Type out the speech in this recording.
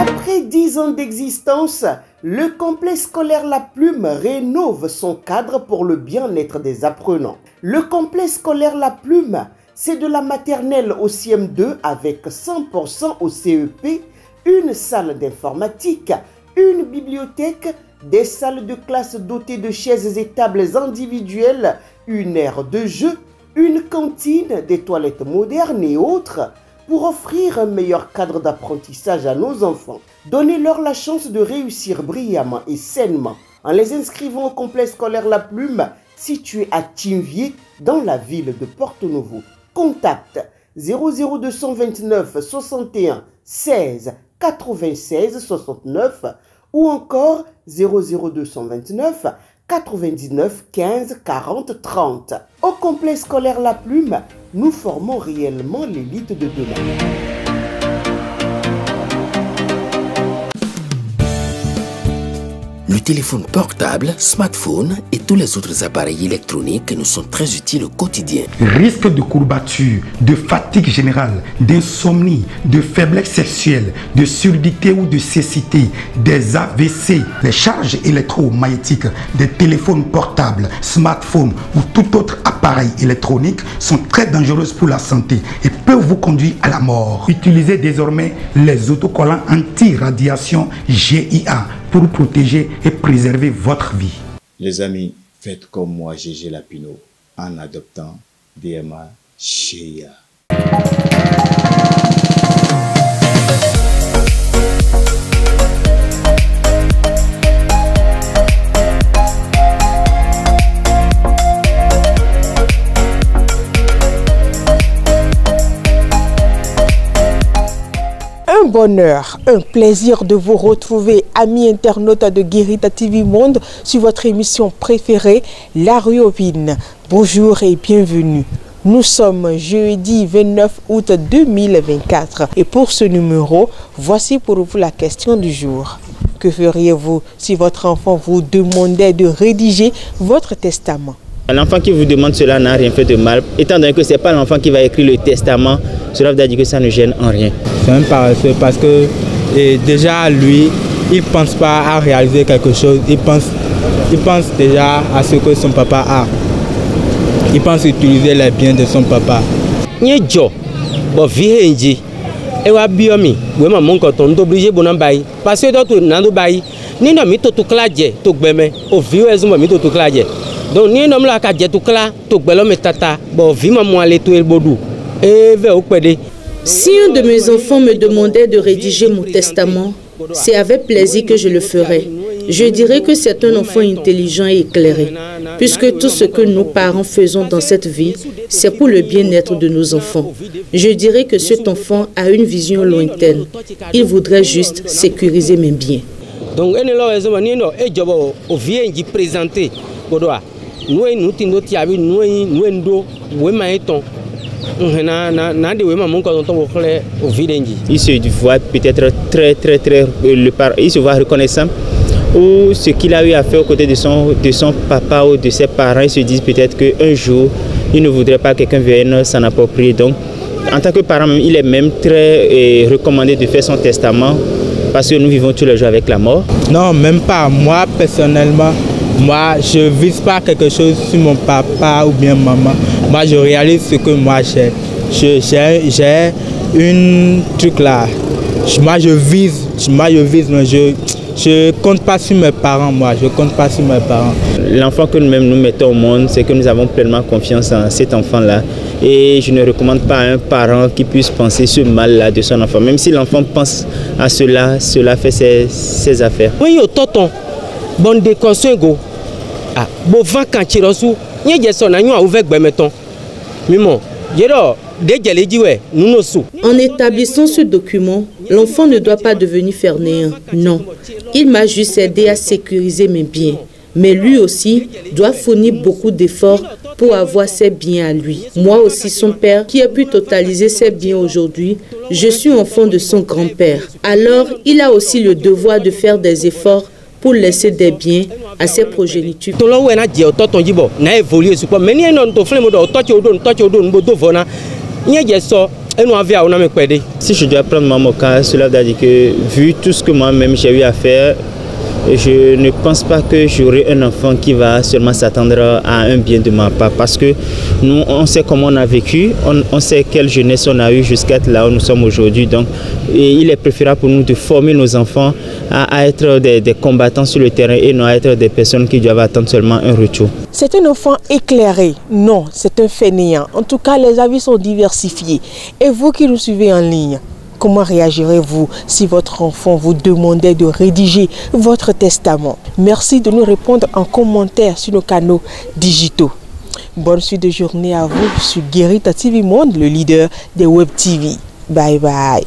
Après 10 ans d'existence, le complexe scolaire La Plume rénove son cadre pour le bien-être des apprenants. Le complexe scolaire La Plume, c'est de la maternelle au CM2 avec 100% au CEP, une salle d'informatique, une bibliothèque, des salles de classe dotées de chaises et tables individuelles, une aire de jeu, une cantine, des toilettes modernes et autres, pour offrir un meilleur cadre d'apprentissage à nos enfants. Donnez-leur la chance de réussir brillamment et sainement en les inscrivant au complexe scolaire La Plume, situé à Tinvier, dans la ville de Porto-Novo. Contact 00229 61 16 96 69 ou encore 00229 99 15 40 30. Au complexe scolaire La Plume, nous formons réellement l'élite de demain. Le téléphone portable, smartphone et tous les autres appareils électroniques nous sont très utiles au quotidien. Risque de courbature, de fatigue générale, d'insomnie, de faiblesse sexuelle, de surdité ou de cécité, des AVC, les charges électromagnétiques des téléphones portables, smartphones ou tout autre appareil électronique sont très dangereuses pour la santé et peuvent vous conduire à la mort. Utilisez désormais les autocollants anti-radiation GIA pour protéger et préserver votre vie. Les amis, faites comme moi, Gégé Lapino, en adoptant DMA GIA. Un bonheur, un plaisir de vous retrouver, amis internautes de Guérita TV Monde, sur votre émission préférée, La Rue aux Vignes. Bonjour et bienvenue. Nous sommes jeudi 29 août 2024 et pour ce numéro, voici pour vous la question du jour. Que feriez-vous si votre enfant vous demandait de rédiger votre testament? L'enfant qui vous demande cela n'a rien fait de mal. Étant donné que ce n'est pas l'enfant qui va écrire le testament, cela veut dire que ça ne gêne en rien. C'est un paresseux parce que déjà lui, il ne pense pas à réaliser quelque chose. Il pense déjà à ce que son papa a. Il pense utiliser les biens de son papa. Parce que donc, ni un homme là qui a dit tout cela, tout bel homme tata, bon, vivement moi les tout el bodou. Et vers au pédé. Si un de mes enfants me demandait de rédiger mon testament, c'est avec plaisir que je le ferais. Je dirais que c'est un enfant intelligent et éclairé, puisque tout ce que nous parents faisons dans cette vie, c'est pour le bien-être de nos enfants. Je dirais que cet enfant a une vision lointaine. Il voudrait juste sécuriser mes biens. Donc, on est là, et je vais présenter. Il se voit peut-être très il se voit reconnaissant ou ce qu'il a eu à faire aux côtés de son papa ou de ses parents. Ils se disent peut-être qu'un jour il ne voudrait pas que quelqu'un vienne s'en approprier. Donc en tant que parent, il est même très recommandé de faire son testament parce que nous vivons tous les jours avec la mort. Non, même pas. Moi personnellement, moi, je ne vise pas quelque chose sur mon papa ou bien maman. Moi, je réalise ce que moi j'ai. J'ai une truc là. Moi, je vise, mais je compte pas sur mes parents, moi. Je compte pas sur mes parents. L'enfant que nous-mêmes nous mettons au monde, c'est que nous avons pleinement confiance en cet enfant-là. Et je ne recommande pas à un parent qui puisse penser ce mal-là de son enfant. Même si l'enfant pense à cela, cela fait ses affaires. Oui, au tonton. Bon déconseil. Ah, bon vent quand tu reçois, n'y a pas de son agneau à ouvert bemeton. Mimo, en établissant ce document, l'enfant ne doit pas devenir fainéant. Non, il m'a juste aidé à sécuriser mes biens. Mais lui aussi doit fournir beaucoup d'efforts pour avoir ses biens à lui. Moi aussi, son père, qui a pu totaliser ses biens aujourd'hui, je suis enfant de son grand-père. Alors, il a aussi le devoir de faire des efforts pour laisser des biens à ses progénitures. Si je dois prendre mon cas, cela veut dire que vu tout ce que moi-même j'ai eu à faire, je ne pense pas que j'aurai un enfant qui va seulement s'attendre à un bien de ma part, parce que nous, on sait comment on a vécu, on sait quelle jeunesse on a eu jusqu'à être là où nous sommes aujourd'hui. Donc, il est préférable pour nous de former nos enfants à être des combattants sur le terrain et non à être des personnes qui doivent attendre seulement un retour. C'est un enfant éclairé? Non, c'est un fainéant. En tout cas, les avis sont diversifiés. Et vous qui nous suivez en ligne, comment réagirez-vous si votre enfant vous demandait de rédiger votre testament? Merci de nous répondre en commentaire sur nos canaux digitaux. Bonne suite de journée à vous sur Guérita TV Monde, le leader des Web TV. Bye bye.